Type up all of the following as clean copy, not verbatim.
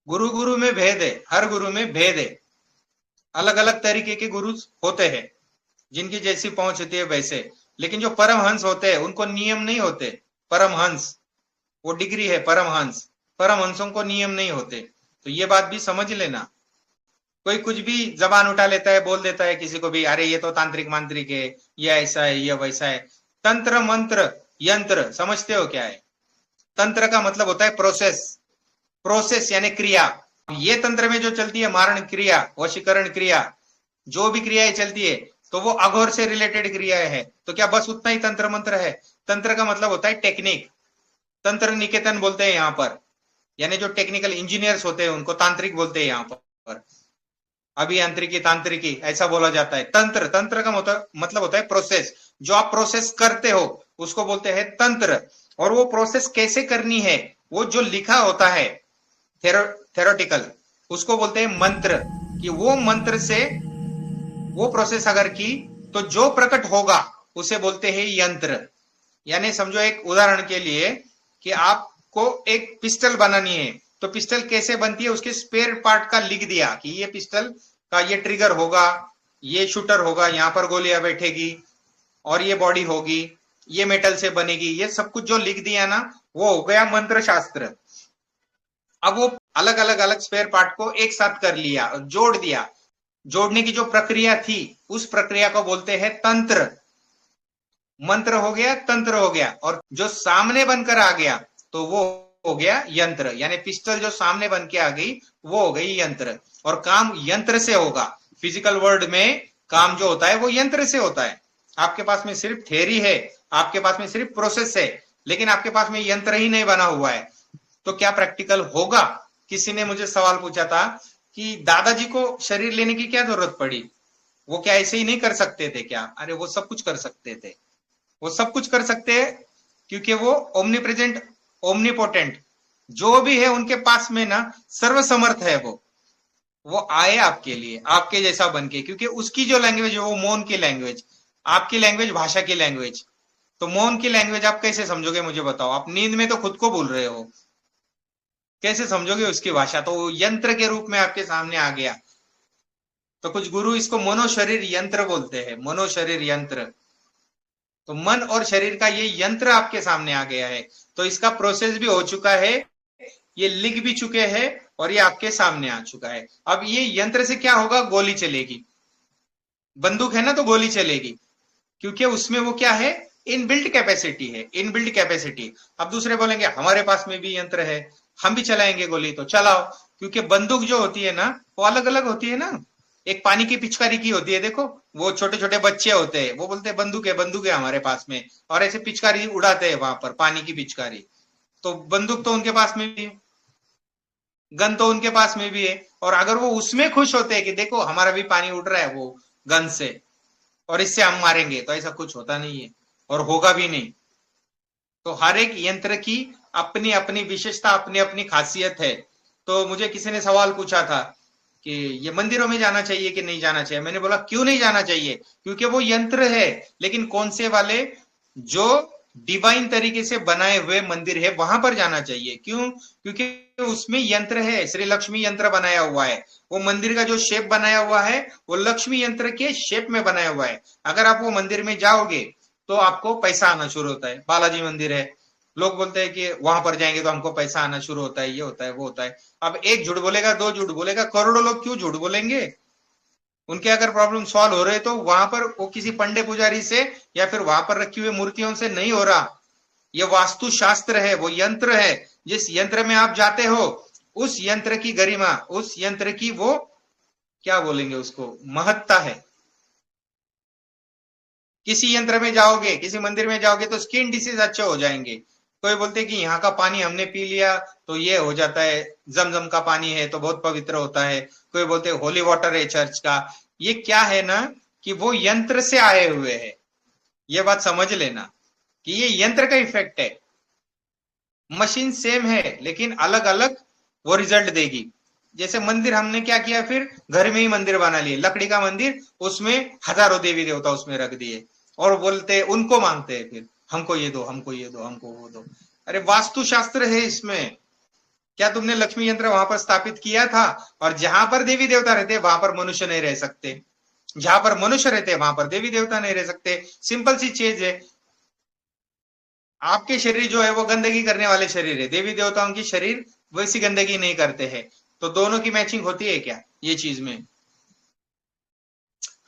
गुरु गुरु में भेद है, हर गुरु में भेद है। अलग अलग तरीके के गुरु होते हैं, जिनकी जैसी पहुंच होती है वैसे। लेकिन जो परमहंस होते हैं उनको नियम नहीं होते। परमहंस वो डिग्री है, परमहंस। परमहंसों को नियम नहीं होते। तो ये बात भी समझ लेना। कोई कुछ भी जबान उठा लेता है, बोल देता है किसी को भी, अरे ये तो तांत्रिक मांत्रिक है, ये ऐसा है, ये वैसा है। तंत्र मंत्र यंत्र समझते हो क्या है? तंत्र का मतलब होता है प्रोसेस। प्रोसेस यानी क्रिया। ये तंत्र में जो चलती है, मारण क्रिया, वशीकरण क्रिया, जो भी क्रियाएं चलती है, तो वो अघोर से रिलेटेड क्रियाएं है। तो क्या बस उतना ही तंत्र मंत्र है? तंत्र का मतलब होता है टेक्निक। तंत्र निकेतन बोलते हैं यहाँ पर, यानी जो टेक्निकल इंजीनियर्स होते हैं उनको तांत्रिक बोलते हैं यहाँ पर। अभियांत्रिकी, तांत्रिकी ऐसा बोला जाता है। तंत्र, तंत्र का मतलब होता है प्रोसेस। जो आप प्रोसेस करते हो उसको बोलते हैं तंत्र। और वो प्रोसेस कैसे करनी है, वो जो लिखा होता है थेरोटिकल, उसको बोलते हैं मंत्र। कि वो मंत्र से वो प्रोसेस अगर की तो जो प्रकट होगा उसे बोलते हैं यंत्र। यानी समझो एक उदाहरण के लिए कि आपको एक पिस्टल बनानी है, तो पिस्टल कैसे बनती है उसके स्पेयर पार्ट का लिख दिया कि ये पिस्टल का ये ट्रिगर होगा, ये शूटर होगा, यहाँ पर गोलियां बैठेगी और ये बॉडी होगी, ये मेटल से बनेगी, ये सब कुछ जो लिख दिया ना, वो हो गया मंत्र शास्त्र। अब वो अलग अलग अलग स्पेयर पार्ट को एक साथ कर लिया, जोड़ दिया। जोड़ने की जो प्रक्रिया थी उस प्रक्रिया को बोलते हैं तंत्र। मंत्र हो गया, तंत्र हो गया। और जो सामने बनकर आ गया तो वो हो गया यंत्र। यानी पिस्टल जो सामने बन के आ गई वो हो गई यंत्र। और काम यंत्र से होगा। फिजिकल वर्ल्ड में काम जो होता है वो यंत्र से होता है। आपके पास में सिर्फ थ्योरी है, आपके पास में सिर्फ प्रोसेस है, लेकिन आपके पास में यंत्र ही नहीं बना हुआ है, तो क्या प्रैक्टिकल होगा? किसी ने मुझे सवाल पूछा था कि दादाजी को शरीर लेने की क्या जरूरत पड़ी, वो क्या ऐसे ही नहीं कर सकते थे क्या? अरे वो सब कुछ कर सकते थे। वो सब कुछ कर सकते हैं क्योंकि वो ओमनी प्रेजेंट, ओमनीपोटेंट जो भी है उनके पास में ना सर्वसमर्थ है। वो आए आपके लिए, आपके जैसा बन के, क्योंकि उसकी जो लैंग्वेज है वो मौन की लैंग्वेज, आपकी लैंग्वेज भाषा की लैंग्वेज। तो मौन की लैंग्वेज आप कैसे समझोगे मुझे बताओ? आप नींद में तो खुद को भूल रहे हो, कैसे समझोगे उसकी भाषा? तो वो यंत्र के रूप में आपके सामने आ गया। तो कुछ गुरु इसको मनोशरीर यंत्र बोलते हैं, मनोशरीर यंत्र। तो मन और शरीर का ये यंत्र आपके सामने आ गया है। तो इसका प्रोसेस भी हो चुका है, ये लिख भी चुके हैं और ये आपके सामने आ चुका है। अब ये यंत्र से क्या होगा? गोली चलेगी। बंदूक है ना तो गोली चलेगी, क्योंकि उसमें वो क्या है? इनबिल्ट कैपेसिटी है, इनबिल्ट कैपेसिटी। अब दूसरे बोलेंगे हमारे पास में भी यंत्र है, हम भी चलाएंगे गोली, तो चलाओ। क्योंकि बंदूक जो होती है ना वो अलग अलग होती है ना। एक पानी की पिचकारी की होती है, देखो वो छोटे छोटे बच्चे होते हैं, वो बोलते हैं बंदूक है, बंदूक है हमारे पास में, और ऐसे पिचकारी उड़ाते हैं वहां पर, पानी की पिचकारी। तो बंदूक तो उनके पास में भी है, गन तो उनके पास में भी है। और अगर वो उसमें खुश होते हैं कि देखो हमारा भी पानी उड़ रहा है वो गन से, और इससे हम मारेंगे, तो ऐसा कुछ होता नहीं है और होगा भी नहीं। तो हर एक यंत्र की अपनी अपनी विशेषता, अपनी अपनी खासियत है। तो मुझे किसी ने सवाल पूछा था कि ये मंदिरों में जाना चाहिए कि नहीं जाना चाहिए। मैंने बोला क्यों नहीं जाना चाहिए? क्योंकि वो यंत्र है, लेकिन कौन से वाले? जो डिवाइन तरीके से बनाए हुए मंदिर है वहां पर जाना चाहिए। क्यों? क्योंकि उसमें यंत्र है, श्री लक्ष्मी यंत्र बनाया हुआ है। वो मंदिर का जो शेप बनाया हुआ है वो लक्ष्मी यंत्र के शेप में बनाया हुआ है। अगर आप वो मंदिर में जाओगे तो आपको पैसा आना शुरू होता है। बालाजी मंदिर है, लोग बोलते हैं कि वहां पर जाएंगे तो हमको पैसा आना शुरू होता है, ये होता है, वो होता है। अब एक झूठ बोलेगा, दो झूठ बोलेगा, करोड़ों लोग क्यों झूठ बोलेंगे? उनके अगर प्रॉब्लम सॉल्व हो रहे तो वहां पर वो किसी पंडे पुजारी से या फिर वहां पर रखी हुई मूर्तियों से नहीं हो रहा। ये वास्तु शास्त्र है, वो यंत्र है। जिस यंत्र में आप जाते हो उस यंत्र की गरिमा, उस यंत्र की वो क्या बोलेंगे उसको, महत्ता है। किसी यंत्र में जाओगे, किसी मंदिर में जाओगे तो स्किन डिसीज अच्छे हो जाएंगे। कोई बोलते कि यहाँ का पानी हमने पी लिया तो ये हो जाता है, जमजम का पानी है तो बहुत पवित्र होता है। कोई बोलते होली वाटर है चर्च का। ये क्या है ना कि वो यंत्र से आए हुए हैं। ये बात समझ लेना कि ये यंत्र का इफेक्ट है। मशीन सेम है लेकिन अलग अलग वो रिजल्ट देगी। जैसे मंदिर हमने क्या किया, फिर घर में ही मंदिर बना लिए, लकड़ी का मंदिर, उसमें हजारों देवी देवता उसमें रख दिए और बोलते उनको मांगते हैं फिर हमको ये दो, हमको ये दो, हमको वो दो। अरे वास्तु शास्त्र है इसमें। क्या तुमने लक्ष्मी यंत्र वहां पर स्थापित किया था? और जहां पर देवी देवता रहते वहां पर मनुष्य नहीं रह सकते, जहां पर मनुष्य रहते वहां पर देवी देवता नहीं रह सकते। सिंपल सी चीज है। आपके शरीर जो है वो गंदगी करने वाले शरीर है, देवी देवताओं की शरीर वैसी गंदगी नहीं करते हैं। तो दोनों की मैचिंग होती है क्या ये चीज में?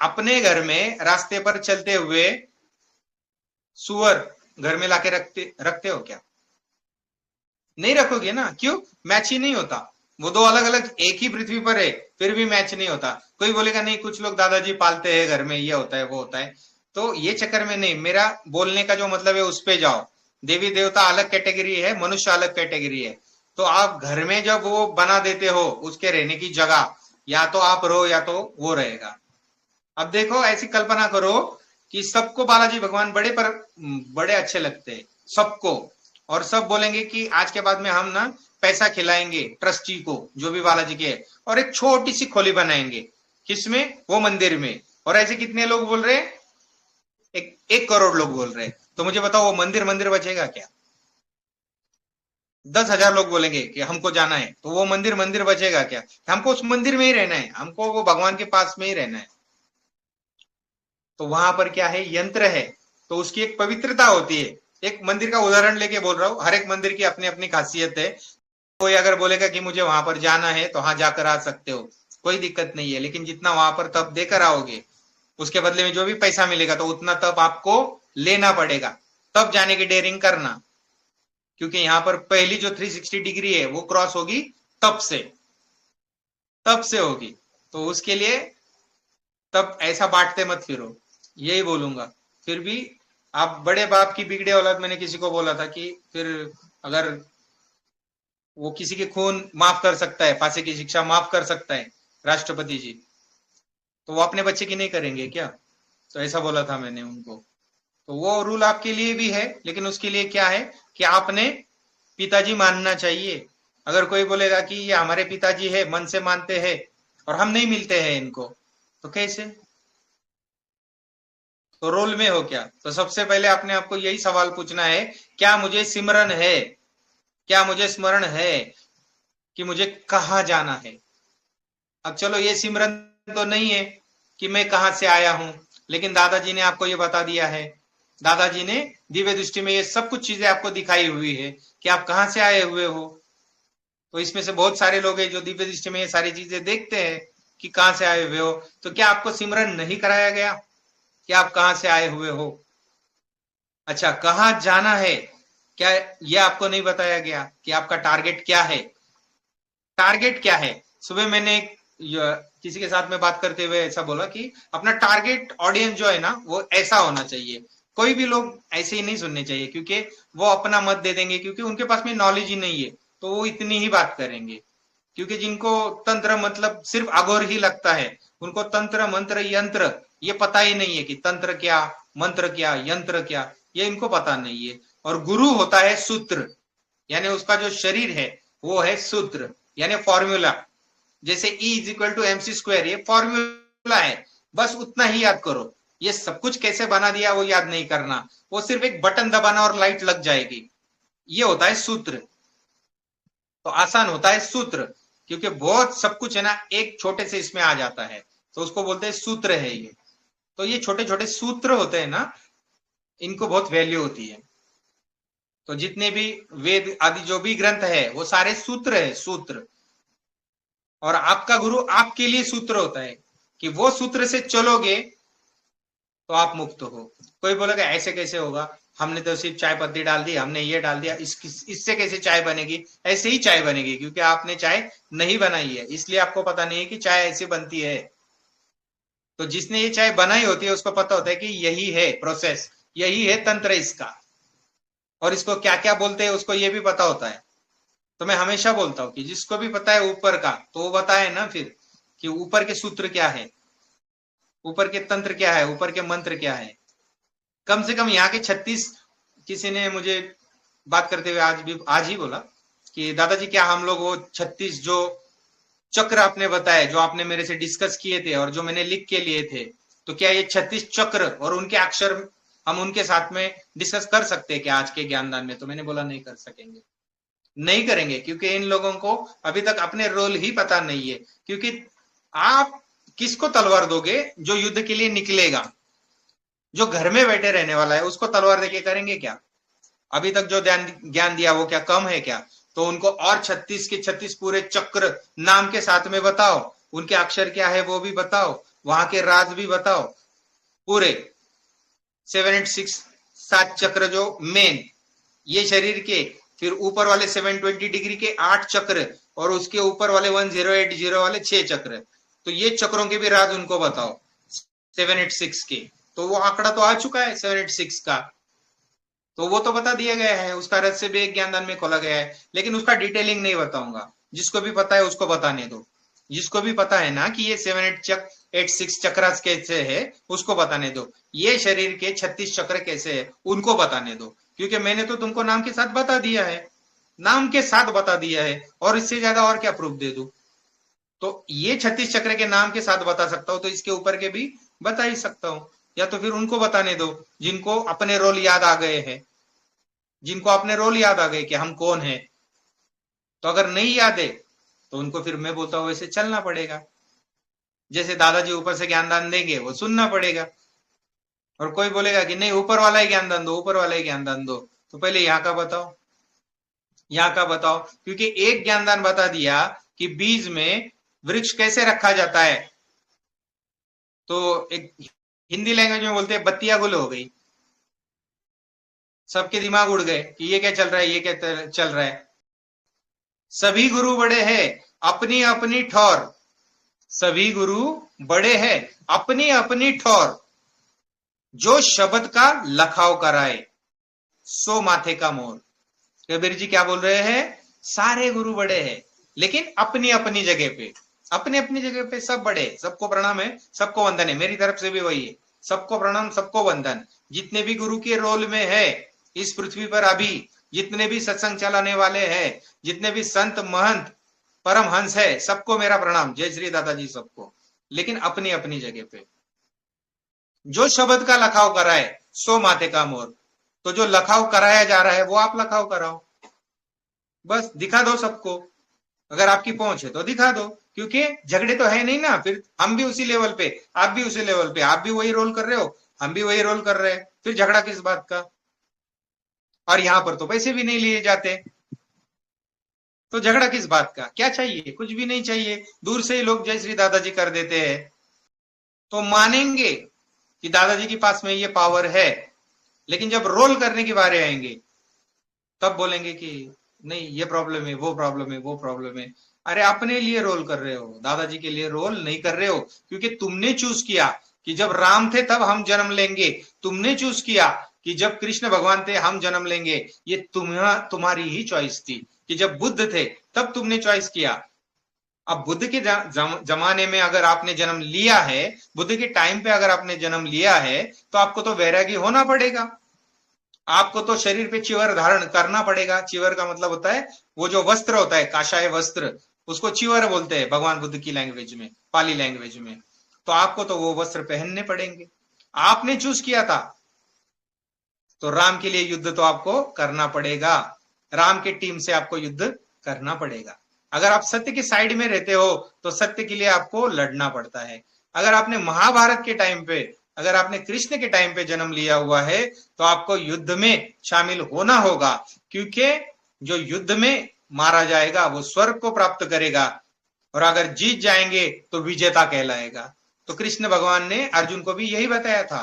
अपने घर में रास्ते पर चलते हुए सुअर घर में लाके रखते रखते हो क्या? नहीं रखोगे ना, क्यों? मैच ही नहीं होता। वो दो अलग अलग, एक ही पृथ्वी पर है, फिर भी मैच नहीं होता। कोई बोलेगा नहीं कुछ लोग दादाजी पालते हैं घर में, ये होता है वो होता है, तो ये चक्कर में नहीं। मेरा बोलने का जो मतलब है उस पे जाओ। देवी देवता अलग कैटेगरी है, मनुष्य अलग कैटेगरी है। तो आप घर में जब वो बना देते हो उसके रहने की जगह, या तो आप रहो या तो वो रहेगा। अब देखो ऐसी कल्पना करो कि सबको बालाजी भगवान बड़े पर बड़े अच्छे लगते हैं सबको, और सब बोलेंगे कि आज के बाद में हम ना पैसा खिलाएंगे ट्रस्टी को जो भी बालाजी के है, और एक छोटी सी खोली बनाएंगे। किसमें? वो मंदिर में। और ऐसे कितने लोग बोल रहे हैं? 1 करोड़ लोग बोल रहे हैं। तो मुझे बताओ वो मंदिर मंदिर बचेगा क्या? 10,000 लोग बोलेंगे कि हमको जाना है, तो वो मंदिर मंदिर बचेगा क्या? हमको उस मंदिर में ही रहना है, हमको वो भगवान के पास में ही रहना है। तो वहां पर क्या है? यंत्र है, तो उसकी एक पवित्रता होती है। एक मंदिर का उदाहरण लेके बोल रहा हूं, हर एक मंदिर की अपनी अपनी खासियत है। कोई अगर बोलेगा कि मुझे वहां पर जाना है तो हाँ जाकर आ सकते हो, कोई दिक्कत नहीं है। लेकिन जितना वहां पर तप देकर आओगे उसके बदले में जो भी पैसा मिलेगा तो उतना तप आपको लेना पड़ेगा, तब जाने की डेयरिंग करना। क्योंकि यहाँ पर पहली जो 360 डिग्री है वो क्रॉस होगी तप से, तब से होगी। तो उसके लिए तब ऐसा बांटते मत फिरो, यही बोलूंगा। फिर भी आप बड़े बाप की बिगड़े औलाद, मैंने किसी को बोला था कि फिर अगर वो किसी के खून माफ कर सकता है, फांसी की शिक्षा माफ कर सकता है राष्ट्रपति जी, तो वो अपने बच्चे की नहीं करेंगे क्या? तो ऐसा बोला था मैंने उनको। तो वो रूल आपके लिए भी है, लेकिन उसके लिए क्या है कि आपने पिताजी मानना चाहिए। अगर कोई बोलेगा कि ये हमारे पिताजी है, मन से मानते हैं, और हम नहीं मिलते हैं इनको, तो कैसे? तो रोल में हो क्या? तो सबसे पहले आपने आपको यही सवाल पूछना है, क्या मुझे सिमरन है, क्या मुझे स्मरण है कि मुझे कहाँ जाना है? अब चलो ये सिमरन तो नहीं है कि मैं कहां से आया हूं, लेकिन दादाजी ने आपको ये बता दिया है। दादाजी ने दिव्य दृष्टि में ये सब कुछ चीजें आपको दिखाई हुई है कि आप कहां से आए हुए हो। तो इसमें से बहुत सारे लोग हैं जो दिव्य दृष्टि में ये सारी चीजें देखते हैं कि कहां से आए हुए हो। तो क्या आपको सिमरन नहीं कराया गया कि आप कहां से आए हुए हो? अच्छा, कहां जाना है क्या ये आपको नहीं बताया गया कि आपका टारगेट क्या है? टारगेट क्या है? सुबह मैंने किसी के साथ में बात करते हुए ऐसा बोला कि अपना टारगेट ऑडियंस जो है ना वो ऐसा होना चाहिए। कोई भी लोग ऐसे ही नहीं सुनने चाहिए, क्योंकि वो अपना मत दे देंगे, क्योंकि उनके पास में नॉलेज ही नहीं है, तो वो इतनी ही बात करेंगे। क्योंकि जिनको तंत्र मतलब सिर्फ अघोर ही लगता है, उनको तंत्र मंत्र यंत्र ये पता ही नहीं है कि तंत्र क्या, मंत्र क्या, यंत्र क्या, ये इनको पता नहीं है। और गुरु होता है सूत्र, यानी उसका जो शरीर है वो है सूत्र, यानी फॉर्मूला। जैसे E is equal to MC², ये फॉर्मूला है, बस उतना ही याद करो। ये सब कुछ कैसे बना दिया वो याद नहीं करना, वो सिर्फ एक बटन दबाना और लाइट लग जाएगी। ये होता है सूत्र। तो आसान होता है सूत्र, क्योंकि बहुत सब कुछ है ना एक छोटे से इसमें आ जाता है, तो उसको बोलते हैं सूत्र है ये। तो ये छोटे छोटे सूत्र होते हैं ना, इनको बहुत वैल्यू होती है। तो जितने भी वेद आदि जो भी ग्रंथ है वो सारे सूत्र है, सूत्र। और आपका गुरु आपके लिए सूत्र होता है कि वो सूत्र से चलोगे तो आप मुक्त हो। कोई बोलेगा ऐसे कैसे होगा, हमने तो सिर्फ चाय पत्ती डाल दी, हमने ये डाल दिया, इससे कैसे चाय बनेगी? ऐसे ही चाय बनेगी, क्योंकि आपने चाय नहीं बनाई है, इसलिए आपको पता नहीं है कि चाय ऐसे बनती है। तो जिसने ये चाय बनाई होती है उसको पता होता है कि यही है प्रोसेस, यही है तंत्र इसका, और इसको क्या क्या बोलते हैं उसको ये भी पता होता है। तो मैं हमेशा बोलता हूं कि जिसको भी पता है ऊपर का तो वो बताए ना फिर कि ऊपर के सूत्र क्या है, ऊपर के तंत्र क्या है, ऊपर के मंत्र क्या है। कम से कम यहाँ के 36, किसी ने मुझे बात करते हुए आज ही बोला कि दादाजी क्या हम लोग वो 36 जो चक्र आपने बताए, जो आपने मेरे से डिस्कस किए थे और जो मैंने लिख के लिए थे, तो क्या ये 36 चक्र और उनके अक्षर हम उनके साथ में डिस्कस कर सकते हैं क्या आज के ज्ञानदान में? तो मैंने बोला नहीं कर सकेंगे। नहीं करेंगे, क्योंकि इन लोगों को अभी तक अपने रोल ही पता नहीं है। क्योंकि आप किसको तलवार दोगे? जो युद्ध के लिए निकलेगा। जो घर में बैठे रहने वाला है उसको तलवार देके करेंगे क्या? अभी तक जो ज्ञान दिया वो क्या कम है क्या? तो उनको और 36 के 36 पूरे चक्र नाम के साथ में बताओ, उनके अक्षर क्या है वो भी बताओ, वहां के राज भी बताओ, पूरे 786 7 चक्र जो मेन ये शरीर के, फिर ऊपर वाले 720 डिग्री के 8 चक्र, और उसके ऊपर वाले 1080 वाले 6 चक्र। तो ये चक्रों के भी राज उनको बताओ 786 के। तो वो आंकड़ा तो आ चुका है 786 का, तो वो तो बता दिया गया है, उसका रहस्य भी एक ज्ञानदान में खोला गया है, लेकिन उसका डिटेलिंग नहीं बताऊंगा। जिसको भी पता है उसको बताने दो, जिसको भी पता है ना कि ये 786 चक्र कैसे है उसको बताने दो, ये शरीर के 36 चक्र कैसे है उनको बताने दो। क्योंकि मैंने तो तुमको नाम के साथ बता दिया है, नाम के साथ बता दिया है, और इससे ज्यादा और क्या प्रूफ दे दूं? तो ये 36 चक्र के नाम के साथ बता सकता हूं, तो इसके ऊपर के भी बता ही सकता हूं। या तो फिर उनको बताने दो जिनको अपने रोल याद आ गए हैं, जिनको अपने रोल याद आ गए कि हम कौन है। तो अगर नहीं याद है तो उनको फिर मैं बोलता हूं वैसे चलना पड़ेगा, जैसे दादाजी ऊपर से ज्ञानदान देंगे वो सुनना पड़ेगा। और कोई बोलेगा कि नहीं ऊपर वाला ही ज्ञानदान दो, ऊपर वाला ही ज्ञानदान दो, तो पहले यहाँ का बताओ, यहाँ का बताओ। क्योंकि एक ज्ञानदान बता दिया कि बीज में वृक्ष कैसे रखा जाता है, तो एक हिंदी लैंग्वेज में बोलते हैं बत्तियां गुल हो गई, सबके दिमाग उड़ गए कि ये क्या चल रहा है, ये क्या चल रहा है। सभी गुरु बड़े हैं अपनी अपनी ठौर, सभी गुरु बड़े हैं अपनी अपनी ठौर, जो शब्द का लखाव कराए सो माथे का मोर। कबीर जी क्या बोल रहे हैं? सारे गुरु बड़े हैं लेकिन अपनी अपनी जगह पे, अपनी अपनी जगह पे सब बड़े, सबको प्रणाम है, सबको वंदन है, मेरी तरफ से भी वही है, सबको प्रणाम सबको वंदन। जितने भी गुरु के रोल में है इस पृथ्वी पर अभी, जितने भी सत्संग चलाने वाले हैं, जितने भी संत महंत परमहंस है, सबको मेरा प्रणाम, जय श्री दादाजी सबको, लेकिन अपनी अपनी जगह पे। जो शब्द का लखाव कराए सो माथे का मोर, तो जो लखाव कराया जा रहा है वो आप लखाव कराओ, बस दिखा दो सबको। अगर आपकी पहुंच है तो दिखा दो, क्योंकि झगड़े तो है नहीं ना, फिर हम भी उसी लेवल पे, आप भी उसी लेवल पे, आप भी वही रोल कर रहे हो, हम भी वही रोल कर रहे हैं, फिर झगड़ा किस बात का? और यहाँ पर तो पैसे भी नहीं लिए जाते, तो झगड़ा किस बात का? क्या चाहिए? कुछ भी नहीं चाहिए, दूर से ही लोग जय श्री दादाजी कर देते हैं, तो मानेंगे कि दादाजी के पास में ये पावर है। लेकिन जब रोल करने की बारे आएंगे तब बोलेंगे कि नहीं ये प्रॉब्लम है, वो प्रॉब्लम है, वो प्रॉब्लम है। अरे अपने लिए रोल कर रहे हो, दादाजी के लिए रोल नहीं कर रहे हो, क्योंकि तुमने चूज किया कि जब राम थे तब हम जन्म लेंगे, तुमने चूज किया कि जब कृष्ण भगवान थे हम जन्म लेंगे, ये तुम्हारी ही चॉइस थी। कि जब बुद्ध थे तब तुमने चॉइस किया। अब बुद्ध के जमाने में अगर आपने जन्म लिया है, बुद्ध के टाइम पे अगर आपने जन्म लिया है, तो आपको तो वैरागी होना पड़ेगा, आपको तो शरीर पे चिवर धारण करना पड़ेगा। चिवर का मतलब होता है वो जो वस्त्र होता है, काशाय वस्त्र, उसको चिवर बोलते हैं भगवान बुद्ध की लैंग्वेज में, पाली लैंग्वेज में। तो आपको तो वो वस्त्र पहनने पड़ेंगे, आपने चूज किया था, तो राम के लिए युद्ध तो आपको करना पड़ेगा, राम के टीम से आपको युद्ध करना पड़ेगा। अगर आप सत्य की साइड में रहते हो तो सत्य के लिए आपको लड़ना पड़ता है। अगर आपने महाभारत के टाइम पे, अगर आपने कृष्ण के टाइम पे जन्म लिया हुआ है तो आपको युद्ध में शामिल होना होगा, क्योंकि जो युद्ध में मारा जाएगा वो स्वर्ग को प्राप्त करेगा, और अगर जीत जाएंगे तो विजेता कहलाएगा। तो कृष्ण भगवान ने अर्जुन को भी यही बताया था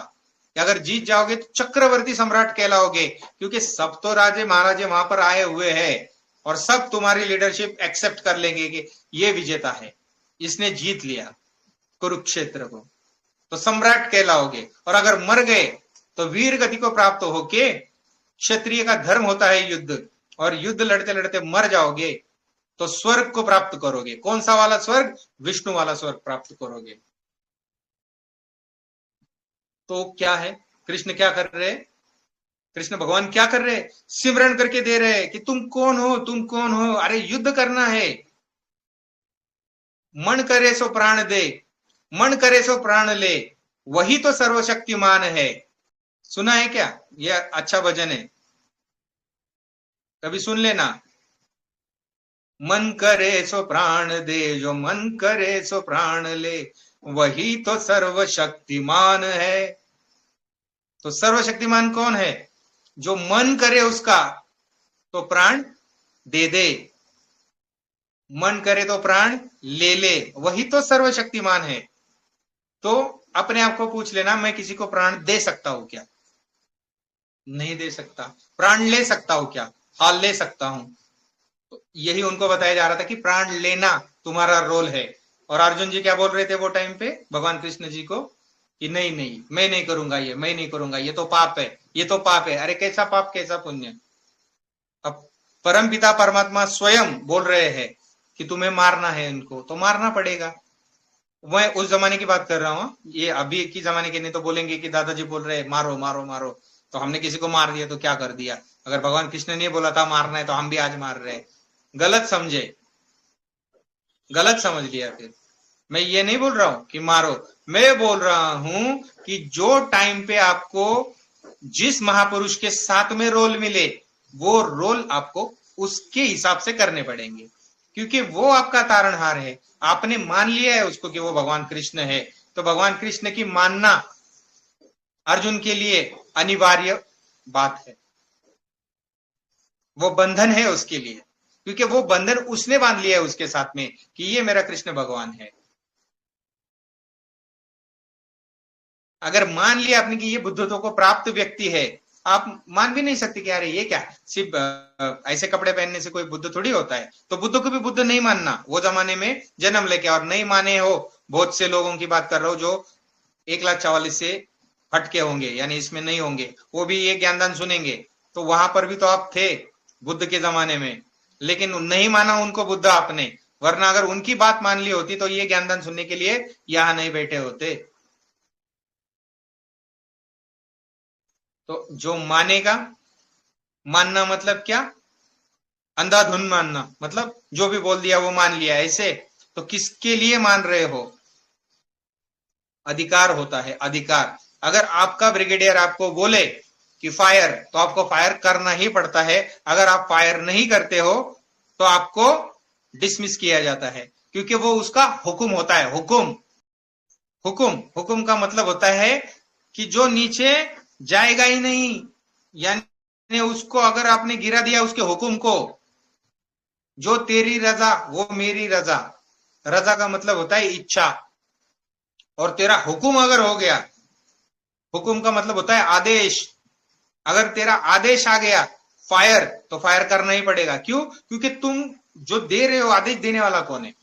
कि अगर जीत जाओगे तो चक्रवर्ती सम्राट कहलाओगे, क्योंकि सब तो राजे महाराजे वहां पर आए हुए हैं और सब तुम्हारी लीडरशिप एक्सेप्ट कर लेंगे कि ये विजेता है, इसने जीत लिया कुरुक्षेत्र को, तो सम्राट कहलाओगे। और अगर मर गए तो वीर गति को प्राप्त होके, क्षत्रिय का धर्म होता है युद्ध, और युद्ध लड़ते लड़ते मर जाओगे तो स्वर्ग को प्राप्त करोगे। कौन सा वाला स्वर्ग? विष्णु वाला स्वर्ग प्राप्त करोगे। तो क्या है, कृष्ण क्या कर रहे हैं? कृष्ण भगवान क्या कर रहे हैं? सिमरन करके दे रहे हैं कि तुम कौन हो, तुम कौन हो, अरे युद्ध करना है। मन करे सो प्राण दे, मन करे सो प्राण ले, वही तो सर्वशक्तिमान है। सुना है क्या? यह अच्छा भजन है, कभी सुन लेना। मन करे सो प्राण दे, जो मन करे सो प्राण ले, वही तो सर्वशक्तिमान है। तो सर्वशक्तिमान कौन है? जो मन करे उसका तो प्राण दे दे, मन करे तो प्राण ले ले, वही तो सर्वशक्तिमान है। तो अपने आप को पूछ लेना, मैं किसी को प्राण दे सकता हूं क्या? नहीं दे सकता। प्राण ले सकता हूं क्या? हाँ ले सकता हूं। तो यही उनको बताया जा रहा था कि प्राण लेना तुम्हारा रोल है। और अर्जुन जी क्या बोल रहे थे वो टाइम पे भगवान कृष्ण जी को कि नहीं नहीं मैं नहीं करूंगा, ये मैं नहीं करूंगा, ये तो पाप है, ये तो पाप है। अरे कैसा पाप कैसा पुण्य? अब परम पिता परमात्मा स्वयं बोल रहे हैं कि तुम्हें मारना है इनको, तो मारना पड़ेगा। मैं उस जमाने की बात कर रहा हूं, ये अभी की जमाने के नहीं तो बोलेंगे कि दादाजी बोल रहे हैं मारो मारो मारो, तो हमने किसी को मार दिया तो क्या कर दिया। अगर भगवान कृष्ण ने बोला था मारना है तो हम भी आज मार रहे हैं। गलत समझे, गलत समझ लिया। फिर मैं ये नहीं बोल रहा हूं कि मारो, मैं बोल रहा हूं कि जो टाइम पे आपको जिस महापुरुष के साथ में रोल मिले वो रोल आपको उसके हिसाब से करने पड़ेंगे, क्योंकि वो आपका तारणहार है। आपने मान लिया है उसको कि वो भगवान कृष्ण है, तो भगवान कृष्ण की मानना अर्जुन के लिए अनिवार्य बात है, वो बंधन है उसके लिए, क्योंकि वो बंधन उसने बांध लिया है उसके साथ में कि ये मेरा कृष्ण भगवान है। अगर मान लिया आपने कि ये बुद्धत्व को प्राप्त व्यक्ति है, आप मान भी नहीं सकते कि अरे ये क्या, सिर्फ ऐसे कपड़े पहनने से कोई बुद्ध थोड़ी होता है। तो बुद्ध को भी बुद्ध नहीं मानना, वो जमाने में जन्म लेके और नहीं माने हो। बहुत से लोगों की बात कर रहा हूं जो 1,44,000 से हटके होंगे, यानी इसमें नहीं होंगे, वो भी ये ज्ञानदान सुनेंगे। तो वहां पर भी तो आप थे बुद्ध के जमाने में, लेकिन नहीं माना उनको बुद्ध आपने, वरना अगर उनकी बात मान ली होती तो ये ज्ञानदान सुनने के लिए यहां नहीं बैठे होते। तो जो मानेगा, मानना मतलब क्या? अंधाधुन मानना, मतलब जो भी बोल दिया वो मान लिया ऐसे। तो किसके लिए मान रहे हो? अधिकार होता है, अधिकार। अगर आपका ब्रिगेडियर आपको बोले कि फायर, तो आपको फायर करना ही पड़ता है। अगर आप फायर नहीं करते हो तो आपको डिसमिस किया जाता है, क्योंकि वो उसका हुक्म होता है। हुक्म, हुक्म, हुक्म का मतलब होता है कि जो नीचे जाएगा ही नहीं, यानी उसको अगर आपने गिरा दिया उसके हुक्म को, जो तेरी रजा वो मेरी रजा, रजा का मतलब होता है इच्छा, और तेरा हुक्म अगर हो गया, हुक्म का मतलब होता है आदेश, अगर तेरा आदेश आ गया फायर, तो फायर करना ही पड़ेगा। क्यों? क्योंकि तुम जो दे रहे हो, आदेश देने वाला कौन है?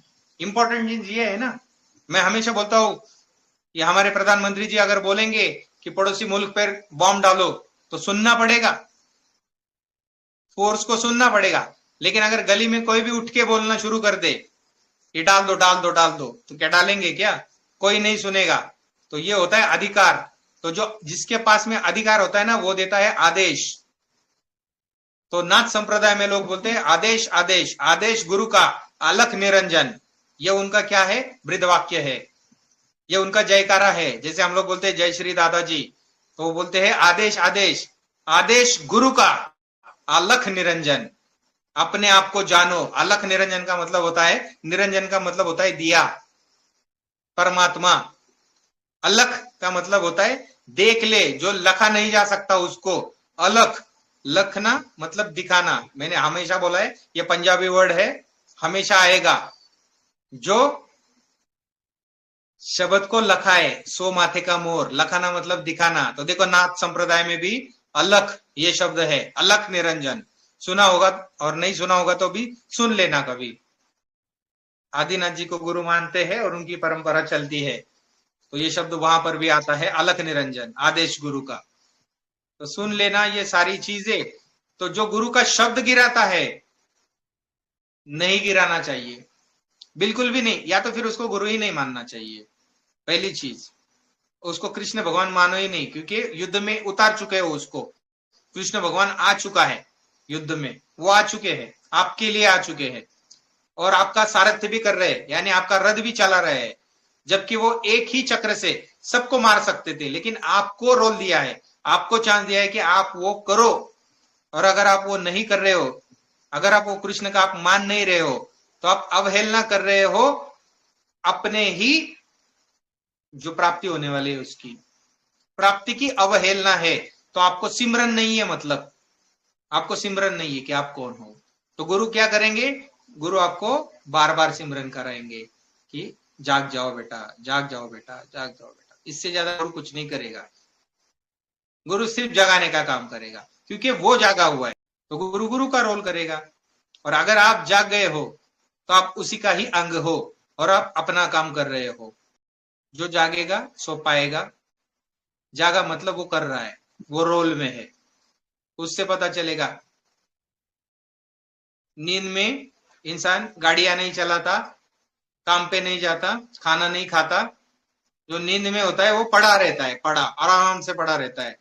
इंपॉर्टेंट चीज ये है ना। मैं हमेशा बोलता हूं, ये हमारे प्रधानमंत्री जी अगर बोलेंगे कि पड़ोसी मुल्क पर बॉम्ब डालो, तो सुनना पड़ेगा, फोर्स को सुनना पड़ेगा। लेकिन अगर गली में कोई भी उठ के बोलना शुरू कर दे, ये डाल दो डाल दो डाल दो, तो क्या डालेंगे? क्या कोई नहीं सुनेगा। तो ये होता है अधिकार। तो जो जिसके पास में अधिकार होता है ना, वो देता है आदेश। तो नाथ संप्रदाय में लोग बोलते हैं आदेश आदेश, आदेश गुरु का अलख निरंजन, ये उनका क्या है? बृहदवाक्य है, ये उनका जयकारा है। जैसे हम लोग बोलते हैं जय श्री दादाजी, तो वो बोलते हैं आदेश आदेश, आदेश गुरु का अलख निरंजन, अपने आप को जानो। अलख निरंजन का मतलब होता है, निरंजन का मतलब होता है दिया, परमात्मा। अलख का मतलब होता है देख ले, जो लखा नहीं जा सकता उसको अलख। लखना मतलब दिखाना। मैंने हमेशा बोला है, ये पंजाबी वर्ड है, हमेशा आएगा। जो शब्द को लखाए सो माथे का मोर, लखाना मतलब दिखाना। तो देखो नाथ संप्रदाय में भी अलख ये शब्द है, अलख निरंजन। सुना होगा, और नहीं सुना होगा तो भी सुन लेना कभी। आदिनाथ जी को गुरु मानते हैं और उनकी परंपरा चलती है, तो ये शब्द वहां पर भी आता है, अलख निरंजन, आदेश गुरु का। तो सुन लेना ये सारी चीजें। तो जो गुरु का शब्द गिराता है, नहीं गिराना चाहिए, बिल्कुल भी नहीं। या तो फिर उसको गुरु ही नहीं मानना चाहिए। पहली चीज, उसको कृष्ण भगवान मानो ही नहीं, क्योंकि युद्ध में उतार चुके हो उसको। कृष्ण भगवान आ चुका है युद्ध में, वो आ चुके हैं, आपके लिए आ चुके हैं, और आपका सारथ्य भी कर रहे हैं, यानी आपका रथ भी चला रहे हैं। जबकि वो एक ही चक्र से सबको मार सकते थे, लेकिन आपको रोल दिया है, आपको चांस दिया है कि आप वो करो। और अगर आप वो नहीं कर रहे हो, अगर आप वो कृष्ण का आप मान नहीं रहे हो, तो आप अवहेलना कर रहे हो अपने ही जो प्राप्ति होने वाली है उसकी, प्राप्ति की अवहेलना है। तो आपको सिमरन नहीं है, मतलब आपको सिमरन नहीं है कि आप कौन हो। तो गुरु क्या करेंगे, गुरु आपको बार बार सिमरन कराएंगे कि जाग जाओ बेटा, जाग जाओ बेटा, जाग जाओ बेटा। इससे ज्यादा गुरु कुछ नहीं करेगा। गुरु सिर्फ जगाने का काम करेगा, क्योंकि वो जागा हुआ है। तो गुरु गुरु का रोल करेगा। और अगर आप जाग गए हो तो आप उसी का ही अंग हो और आप अपना काम कर रहे हो। जो जागेगा सो पाएगा। जागा मतलब वो कर रहा है, वो रोल में है, उससे पता चलेगा। नींद में इंसान गाड़ियां नहीं चलाता, काम पे नहीं जाता, खाना नहीं खाता। जो नींद में होता है वो पड़ा रहता है, पड़ा आराम से पड़ा रहता है,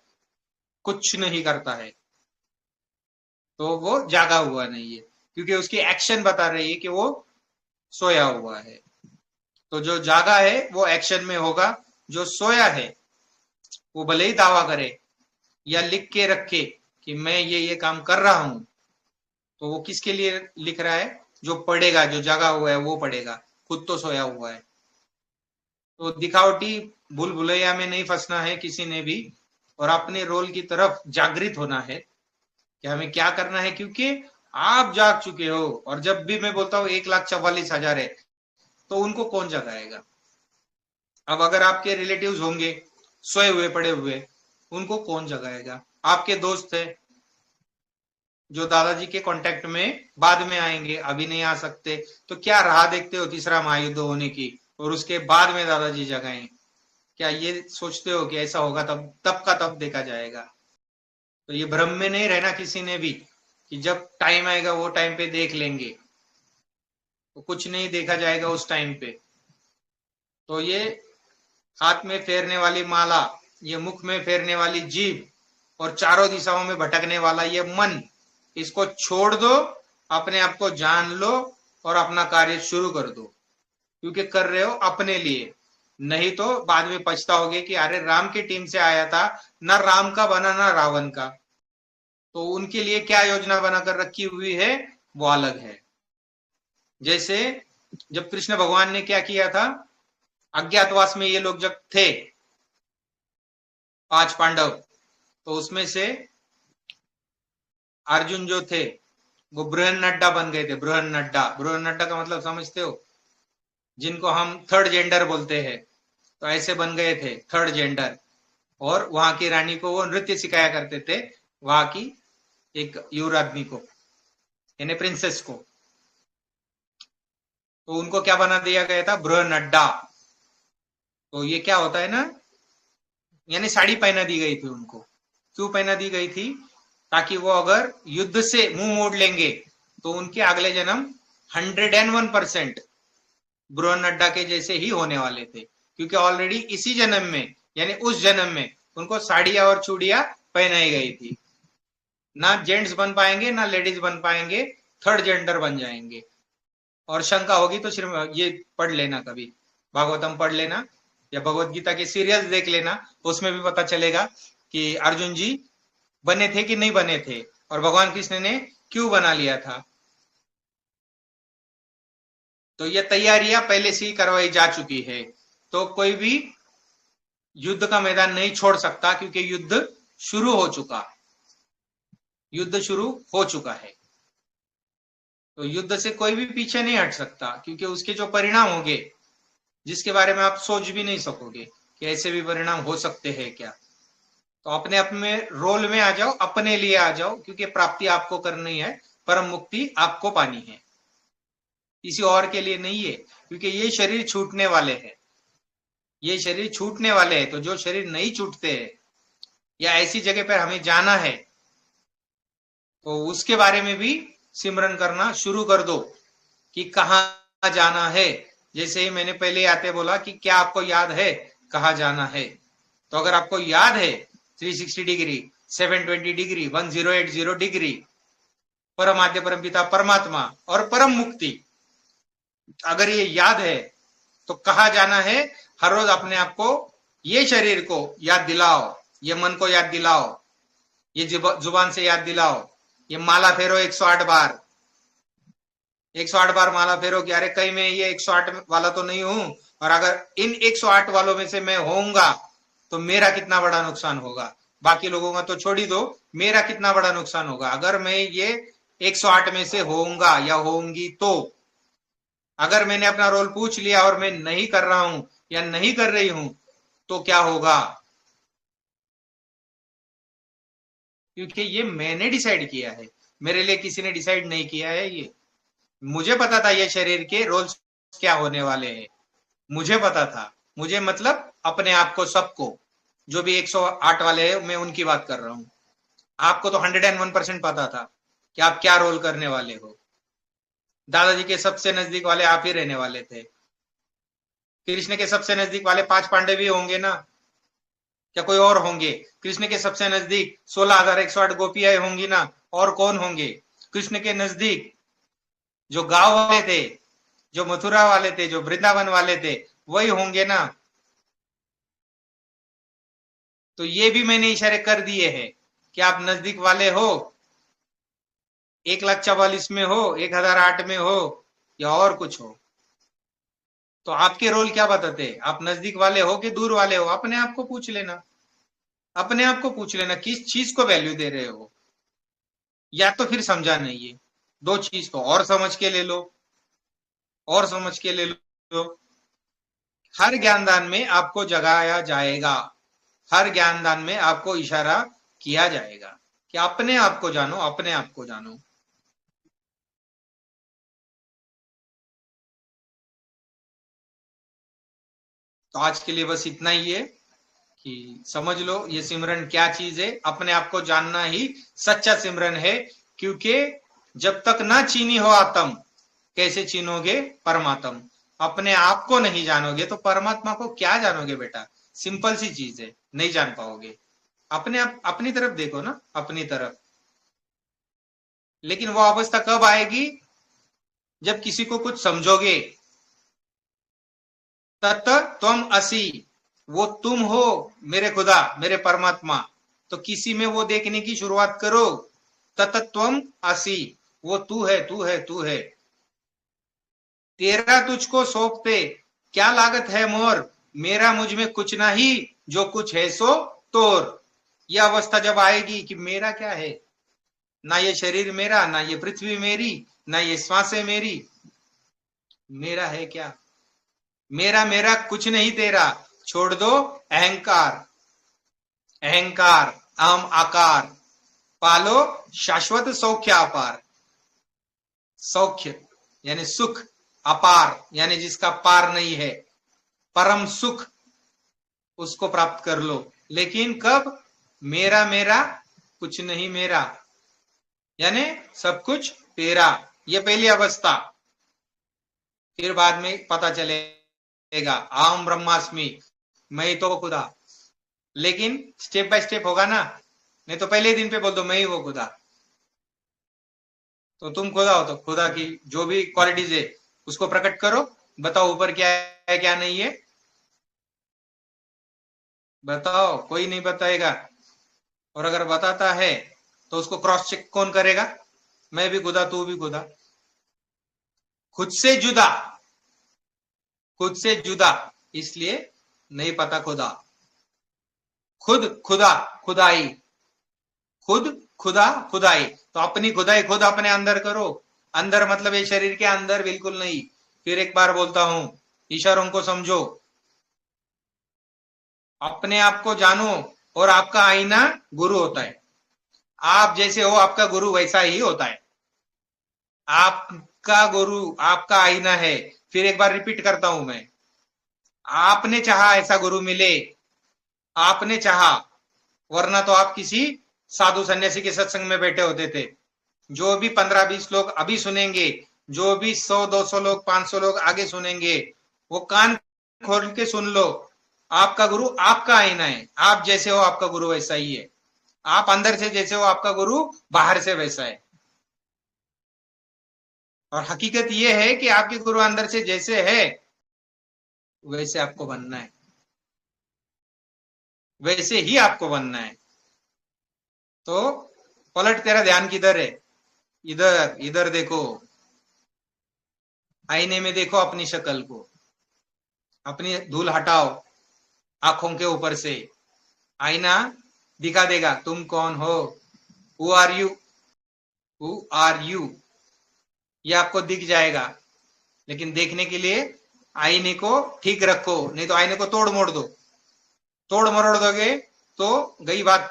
कुछ नहीं करता है। तो वो जागा हुआ नहीं है, क्योंकि उसकी एक्शन बता रही है कि वो सोया हुआ है। तो जो जागा है वो एक्शन में होगा। जो सोया है वो भले ही दावा करे या लिख के रखे कि मैं ये काम कर रहा हूं, तो वो किसके लिए लिख रहा है, जो पढ़ेगा, जो जागा हुआ है वो पढ़ेगा, खुद तो सोया हुआ है। तो दिखावटी भूल भुलैया में नहीं फंसना है किसी ने भी, और अपने रोल की तरफ जागृत होना है कि हमें क्या करना है, क्योंकि आप जाग चुके हो। और जब भी मैं बोलता हूँ 1,44,000 है, तो उनको कौन जगाएगा। अब अगर आपके रिलेटिव्स होंगे सोए हुए पड़े हुए, उनको कौन जगाएगा। आपके दोस्त है जो दादाजी के कांटेक्ट में बाद में आएंगे, अभी नहीं आ सकते, तो क्या राह देखते हो तीसरा महायुद्ध होने की और उसके बाद में दादाजी जगाएं। क्या ये सोचते हो कि ऐसा होगा, तब तब का तब देखा जाएगा। तो ये भ्रम में नहीं रहना किसी ने भी कि जब टाइम आएगा वो टाइम पे देख लेंगे, तो कुछ नहीं देखा जाएगा उस टाइम पे। तो ये हाथ में फेरने वाली माला, ये मुख में फेरने वाली जीभ और चारों दिशाओं में भटकने वाला ये मन, इसको छोड़ दो, अपने आप को जान लो और अपना कार्य शुरू कर दो, क्योंकि कर रहे हो अपने लिए। नहीं तो बाद में पछताओगे कि अरे राम की टीम से आया था, ना राम का बना ना रावण का। तो उनके लिए क्या योजना बनाकर रखी हुई है वो अलग है। जैसे जब कृष्ण भगवान ने क्या किया था, अज्ञातवास में ये लोग जब थे 5 पांडव, तो उसमें से अर्जुन जो थे वो बृहन्नड्डा बन गए थे। बृहन्नड्डा, बृहन्नड्डा का मतलब समझते हो, जिनको हम थर्ड जेंडर बोलते हैं, तो ऐसे बन गए थे थर्ड जेंडर। और वहां की रानी को वो नृत्य सिखाया करते थे, वहां की एक युवराजनी को, यानी प्रिंसेस को। तो उनको क्या बना दिया गया था, बृहन्नड्डा। तो ये क्या होता है ना, यानी साड़ी पहना दी गई थी उनको। क्यों पहना दी गई थी, ताकि वो अगर युद्ध से मुंह मोड़ लेंगे तो उनके अगले जन्म 101% बृहन्नड्डा के जैसे ही होने वाले थे, क्योंकि ऑलरेडी इसी जन्म में, यानी उस जन्म में उनको साड़ियां और चूड़ियां पहनाई गई थी। ना जेंट्स बन पाएंगे ना लेडीज बन पाएंगे, थर्ड जेंडर बन जाएंगे। और शंका होगी तो सिर्फ ये पढ़ लेना, कभी भागवतम पढ़ लेना या भगवत गीता के सीरियल्स देख लेना, उसमें भी पता चलेगा कि अर्जुन जी बने थे कि नहीं बने थे और भगवान कृष्ण ने क्यों बना लिया था। तो ये तैयारियां पहले से ही करवाई जा चुकी है। तो कोई भी युद्ध का मैदान नहीं छोड़ सकता, क्योंकि युद्ध शुरू हो चुका, युद्ध शुरू हो चुका है। तो युद्ध से कोई भी पीछे नहीं हट सकता, क्योंकि उसके जो परिणाम होंगे जिसके बारे में आप सोच भी नहीं सकोगे कि ऐसे भी परिणाम हो सकते हैं क्या। तो अपने अपने रोल में आ जाओ, अपने लिए आ जाओ, क्योंकि प्राप्ति आपको करनी है, परम मुक्ति आपको पानी है, किसी और के लिए नहीं है। क्योंकि ये शरीर छूटने वाले हैं, ये शरीर छूटने वाले हैं। तो जो शरीर नहीं छूटते हैं या ऐसी जगह पर हमें जाना है, तो उसके बारे में भी सिमरन करना शुरू कर दो कि कहाँ जाना है। जैसे ही मैंने पहले आते बोला कि क्या आपको याद है कहाँ जाना है, तो अगर आपको याद है 360 डिग्री, 720 डिग्री, 1080 डिग्री, परमाद्य परम पिता परमात्मा और परम मुक्ति, अगर ये याद है तो कहाँ जाना है। हर रोज अपने आप को, ये शरीर को याद दिलाओ, ये मन को याद दिलाओ, ये जुबान से याद दिलाओ, ये माला फेरो 108 बार, 108 बार माला फेरो कि अरे कहीं मैं ये 108 वाला तो नहीं हूं, और अगर इन 108 वालों में से मैं होऊंगा तो मेरा कितना बड़ा नुकसान होगा। बाकी लोगों का तो छोड़ ही दो, मेरा कितना बड़ा नुकसान होगा अगर मैं ये 108 में से होऊंगा या होऊंगी तो। अगर मैंने अपना रोल पूछ लिया और मैं नहीं कर रहा हूं या नहीं कर रही हूं तो क्या होगा, क्योंकि ये मैंने डिसाइड किया है, मेरे लिए किसी ने डिसाइड नहीं किया है ये। मुझे पता था ये शरीर के रोल्स क्या होने वाले हैं, मुझे पता था। मुझे मतलब अपने आप को, सबको, जो भी 108 वाले हैं मैं उनकी बात कर रहा हूं। आपको तो 101% पता था कि आप क्या रोल करने वाले हो। दादाजी के सबसे नजदीक वाले आप ही रहने वाले थे। कृष्ण के सबसे नजदीक वाले 5 पांडव भी होंगे ना, क्या कोई और होंगे? कृष्ण के सबसे नजदीक 16,108 गोपियां होंगी ना, और कौन होंगे? कृष्ण के नजदीक जो गांव वाले थे, जो मथुरा वाले थे, जो वृंदावन वाले थे, वही होंगे ना। तो ये भी मैंने इशारे कर दिए हैं कि आप नजदीक वाले हो, 1,44,000 में हो, 1,008 में हो, या और कुछ हो। तो आपके रोल क्या बताते हैं? आप नजदीक वाले हो कि दूर वाले हो? अपने आप को पूछ लेना, अपने आप को पूछ लेना किस चीज को वैल्यू दे रहे हो। या तो फिर समझा नहीं है, दो चीज को और समझ के ले लो, और समझ के ले लो। हर ज्ञानदान में आपको जगाया जाएगा, हर ज्ञानदान में आपको इशारा किया जाएगा कि अपने आप को जानो, अपने आप को जानो। तो आज के लिए बस इतना ही है कि समझ लो ये सिमरन क्या चीज है। अपने आप को जानना ही सच्चा सिमरन है, क्योंकि जब तक ना चीनी हो आत्म, कैसे चीनोगे परमात्म? अपने आप को नहीं जानोगे तो परमात्मा को क्या जानोगे बेटा? सिंपल सी चीज है, नहीं जान पाओगे। अपने आप अपनी तरफ देखो ना, अपनी तरफ। लेकिन वो अवस्था कब आएगी? जब किसी को कुछ समझोगे। तत् त्वम असि, वो तुम हो मेरे खुदा, मेरे परमात्मा। तो किसी में वो देखने की शुरुआत करो। तत् त्वम असि, वो तू है, तू है, तू है। तेरा तुझको सौंपते क्या लागत है मोर, मेरा मुझ में कुछ नहीं, जो कुछ है सो तोर। यह अवस्था जब आएगी कि मेरा क्या है, ना ये शरीर मेरा, ना ये पृथ्वी मेरी, ना ये श्वासें मेरी, मेरा है क्या? मेरा मेरा कुछ नहीं तेरा, छोड़ दो अहंकार। अहंकार, अहम आकार, पालो शाश्वत सौख्य अपार। सौख्य यानी सुख, अपार यानी जिसका पार नहीं है, परम सुख, उसको प्राप्त कर लो। लेकिन कब? मेरा मेरा कुछ नहीं मेरा, यानी सब कुछ तेरा। ये पहली अवस्था। फिर बाद में पता चलेगा आम ब्रह्मास्मि, मैं ही तो खुदा। लेकिन स्टेप बाय स्टेप होगा ना, नहीं तो पहले दिन पे बोल दो मैं ही वो खुदा। तो तुम खुदा हो तो खुदा की जो भी क्वालिटीज है उसको प्रकट करो, बताओ ऊपर क्या है क्या नहीं है, बताओ। कोई नहीं बताएगा, और अगर बताता है तो उसको क्रॉस चेक कौन करेगा? मैं भी खुदा, तू भी खुदा। खुद से जुदा, खुद से जुदा, इसलिए नहीं पता खुदा। खुद खुदा, खुदाई, खुद खुदा खुदाई। तो अपनी खुदाई खुद अपने अंदर करो। अंदर मतलब ये शरीर के अंदर बिल्कुल नहीं। फिर एक बार बोलता हूं, इशारों को समझो। अपने आप को जानो, और आपका आईना गुरु होता है। आप जैसे हो आपका गुरु वैसा ही होता है। आपका गुरु आपका आईना है। फिर एक बार रिपीट करता हूं मैं, आपने चाहा ऐसा गुरु मिले, आपने चाहा, वरना तो आप किसी साधु सन्यासी के सत्संग में बैठे होते थे। जो भी 15-20 लोग अभी सुनेंगे, जो भी 100-200 लोग, 500 लोग आगे सुनेंगे, वो कान खोल के सुन लो। आपका गुरु आपका आईना है। आप जैसे हो आपका गुरु वैसा ही है। आप अंदर से जैसे हो आपका गुरु बाहर से वैसा है। और हकीकत यह है कि आपके गुरु अंदर से जैसे है वैसे आपको बनना है, वैसे ही आपको बनना है। तो पलट, तेरा ध्यान किधर है? इधर, इधर देखो। आईने में देखो अपनी शक्ल को, अपनी धूल हटाओ आंखों के ऊपर से, आईना दिखा देगा तुम कौन हो, who are you, who are you, ये आपको दिख जाएगा। लेकिन देखने के लिए आईने को ठीक रखो, नहीं तो आईने को तोड़ मोड़ दो, तोड़ मरोड़ दोगे तो गई बात,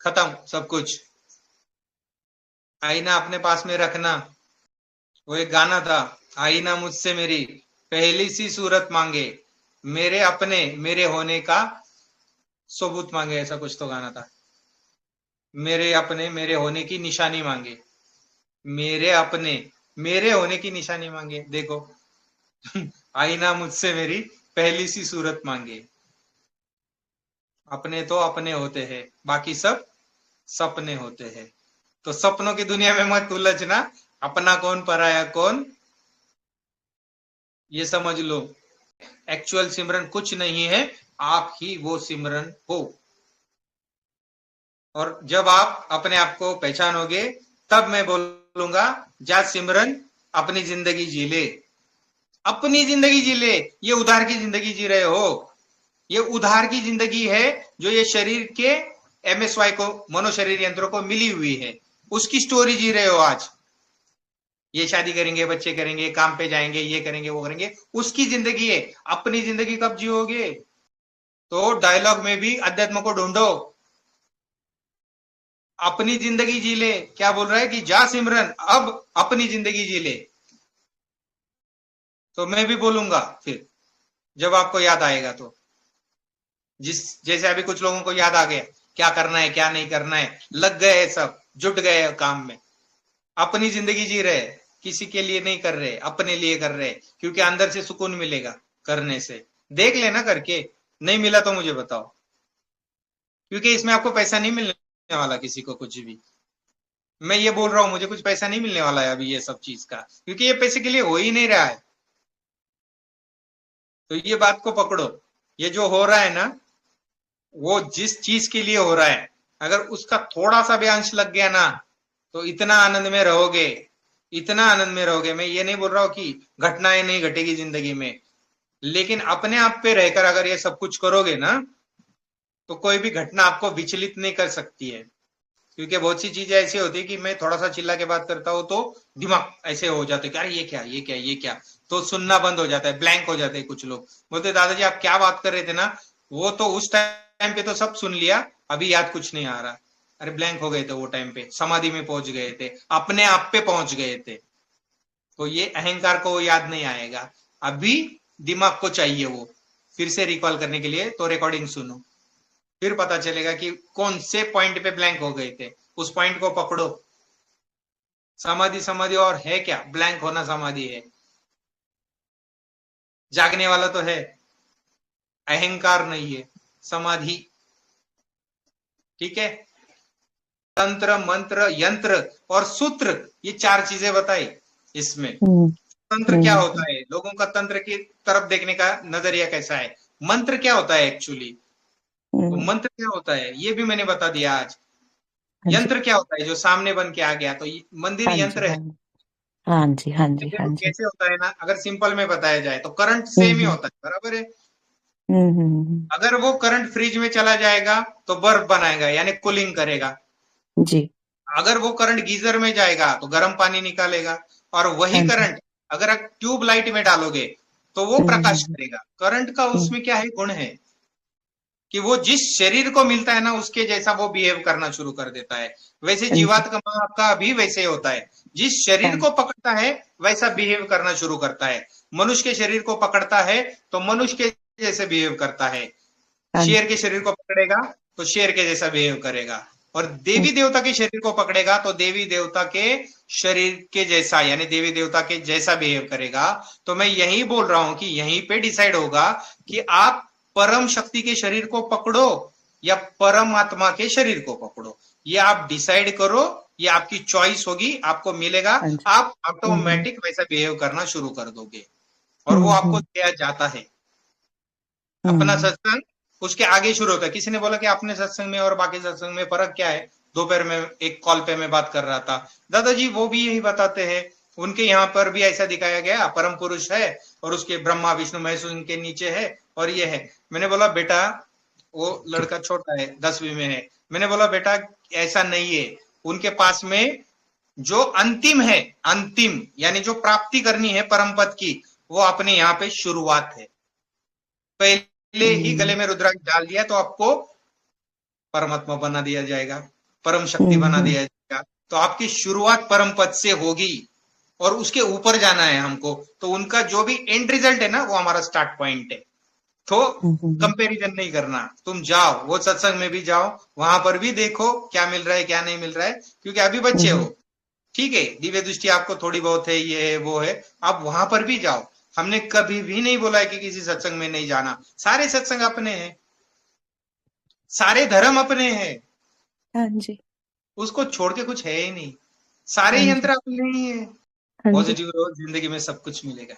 खत्म सब कुछ। आईना अपने पास में रखना। वो एक गाना था, आईना मुझसे मेरी पहली सी सूरत मांगे, मेरे अपने मेरे होने का सबूत मांगे, ऐसा कुछ तो गाना था। मेरे अपने मेरे होने की निशानी मांगे, मेरे अपने मेरे होने की निशानी मांगे। देखो आईना मुझसे मेरी पहली सी सूरत मांगे। अपने तो अपने होते हैं, बाकी सब सपने होते हैं। तो सपनों की दुनिया में मत उलझना, अपना कौन पराया कौन, ये समझ लो। एक्चुअल सिमरन कुछ नहीं है, आप ही वो सिमरन हो। और जब आप अपने आप को पहचानोगे तब मैं बोलूंगा जा सिमरन अपनी जिंदगी जी ले, अपनी जिंदगी जी ले। ये उधार की जिंदगी जी रहे हो, ये उधार की जिंदगी है जो ये शरीर के एमएसवाई को, मनोशरीर यंत्रों को मिली हुई है, उसकी स्टोरी जी रहे हो आज। ये शादी करेंगे, बच्चे करेंगे, काम पे जाएंगे, ये करेंगे वो करेंगे, उसकी जिंदगी है। अपनी जिंदगी कब जियोगे? तो डायलॉग में भी अध्यात्म को ढूंढो, अपनी जिंदगी जी ले। क्या बोल रहा है कि जा सिमरन अब अपनी जिंदगी जी ले। तो मैं भी बोलूंगा फिर जब आपको याद आएगा तो, जिस जैसे अभी कुछ लोगों को याद आ गया क्या करना है क्या नहीं करना है, लग गए सब, जुट गए काम में, अपनी जिंदगी जी रहे, किसी के लिए नहीं कर रहे, अपने लिए कर रहे, क्योंकि अंदर से सुकून मिलेगा करने से। देख लेना करके, नहीं मिला तो मुझे बताओ, क्योंकि इसमें आपको पैसा नहीं मिलने वाला किसी को कुछ भी। मैं ये बोल रहा हूं मुझे कुछ पैसा नहीं मिलने वाला है अभी ये सब चीज का, क्योंकि ये पैसे के लिए हो ही नहीं रहा है। तो ये बात को पकड़ो, ये जो हो रहा है ना, वो जिस चीज के लिए हो रहा है, अगर उसका थोड़ा सा भी अंश लग गया ना, तो इतना आनंद में रहोगे, इतना आनंद में रहोगे। मैं ये नहीं बोल रहा हूं कि घटनाएं नहीं घटेगी जिंदगी में, लेकिन अपने आप पे रहकर अगर ये सब कुछ करोगे ना, तो कोई भी घटना आपको विचलित नहीं कर सकती है। क्योंकि बहुत सी चीजें ऐसी होती है कि मैं थोड़ा सा चिल्ला के बात करता हूँ तो दिमाग ऐसे हो जाते कि अरे ये क्या ये क्या ये क्या, तो सुनना बंद हो जाता है, ब्लैंक हो जाते हैं। कुछ लोग बोलते दादाजी आप क्या बात कर रहे थे ना, वो तो उस टाइम पे तो सब सुन लिया, अभी याद कुछ नहीं आ रहा। अरे ब्लैंक हो गए थे वो टाइम पे, समाधि में पहुंच गए थे, अपने आप पे पहुंच गए थे। तो ये अहंकार को याद नहीं आएगा, अभी दिमाग को चाहिए वो फिर से रिकॉल करने के लिए। तो रिकॉर्डिंग सुनो, फिर पता चलेगा कि कौन से पॉइंट पे ब्लैंक हो गए थे, उस पॉइंट को पकड़ो। समाधि समाधि और है क्या? ब्लैंक होना समाधि है। जागने वाला तो है, अहंकार नहीं है, समाधि। ठीक है, तंत्र मंत्र यंत्र और सूत्र, ये चार चीजें बताई इसमें। तंत्र क्या होता है, लोगों का तंत्र की तरफ देखने का नजरिया कैसा है, मंत्र क्या होता है एक्चुअली, तो मंत्र क्या होता है ये भी मैंने बता दिया आज। यंत्र क्या होता है, जो सामने बन के आ गया, तो मंदिर हाँ जी, यंत्र है। हाँ जी, हाँ जी, हाँ जी, हाँ देखो जी। कैसे होता है ना, अगर सिंपल में बताया जाए तो करंट सेम ही हम्म, होता है, बराबर है। हम्म, अगर वो करंट फ्रिज में चला जाएगा तो बर्फ बनाएगा यानी कूलिंग करेगा। जी, अगर वो करंट गीजर में जाएगा तो गर्म पानी निकालेगा। और वही हाँ जी, करंट अगर आप ट्यूब लाइट में डालोगे तो वो प्रकाश हम्म, करेगा। करंट का हम्म, उसमें क्या है, गुण है कि वो जिस शरीर को मिलता है ना उसके जैसा वो बिहेव करना शुरू कर देता है। वैसे हाँ जी, जीवात्मा का भी वैसे ही होता है, जिस हाँ शरीर को जी, पकड़ता है वैसा बिहेव करना शुरू करता है। मनुष्य के शरीर को पकड़ता है तो मनुष्य के जैसे बिहेव करता है, हाँ शेर जी, के शरीर को पकड़ेगा तो शेर के जैसा बिहेव करेगा, और हम्म, देवी देवता के शरीर को पकड़ेगा तो देवी देवता के शरीर के जैसा यानी देवी देवता के जैसा बिहेव करेगा। तो मैं यही बोल रहा हूं कि यहीं पे डिसाइड होगा कि आप परम शक्ति के शरीर को पकड़ो या परमात्मा के शरीर को पकड़ो, ये आप डिसाइड करो, ये आपकी चॉइस होगी, आपको मिलेगा। हाँ जी, आप हम्म, ऑटोमेटिक वैसा बिहेव करना शुरू कर दोगे, और वो हम्म, आपको दिया जाता है। अपना हम्म, सत्संग उसके आगे शुरू होता है। किसी ने बोला कि अपने सत्संग में और बाकी सत्संग में फर्क क्या है, दोपहर में एक कॉल पे मैं बात कर रहा था, दादाजी वो भी यही बताते हैं उनके यहाँ पर भी ऐसा दिखाया गया, परम पुरुष है और उसके ब्रह्मा विष्णु महेश उनके नीचे है और ये है। मैंने बोला बेटा, वो लड़का छोटा है, 10वीं में है, मैंने बोला बेटा ऐसा नहीं है, उनके पास में जो अंतिम है, अंतिम यानी जो प्राप्ति करनी है परम पद की, वो अपने यहाँ पे शुरुआत है। पहले ही गले में रुद्राक्ष डाल दिया तो आपको परमात्मा बना दिया जाएगा, परम शक्ति बना दिया जाएगा। तो आपकी शुरुआत परम पद से होगी और उसके ऊपर जाना है हमको। तो उनका जो भी एंड रिजल्ट है ना, वो हमारा स्टार्ट पॉइंट है। तो कंपैरिजन नहीं करना, तुम जाओ वो सत्संग में भी जाओ, वहां पर भी देखो क्या मिल रहा है क्या नहीं मिल रहा है, क्योंकि अभी बच्चे हो, ठीक है, दिव्य दृष्टि आपको थोड़ी बहुत है, ये है वो है, आप वहां पर भी जाओ। हमने कभी भी नहीं बोला है कि किसी सत्संग में नहीं जाना, सारे सत्संग अपने हैं, सारे धर्म अपने हैं। हाँ जी, उसको छोड़ के कुछ है ही नहीं, सारे हाँ जी, यंत्र अपने ही है। हाँ जी। पॉजिटिव रहो, जिंदगी में सब कुछ मिलेगा।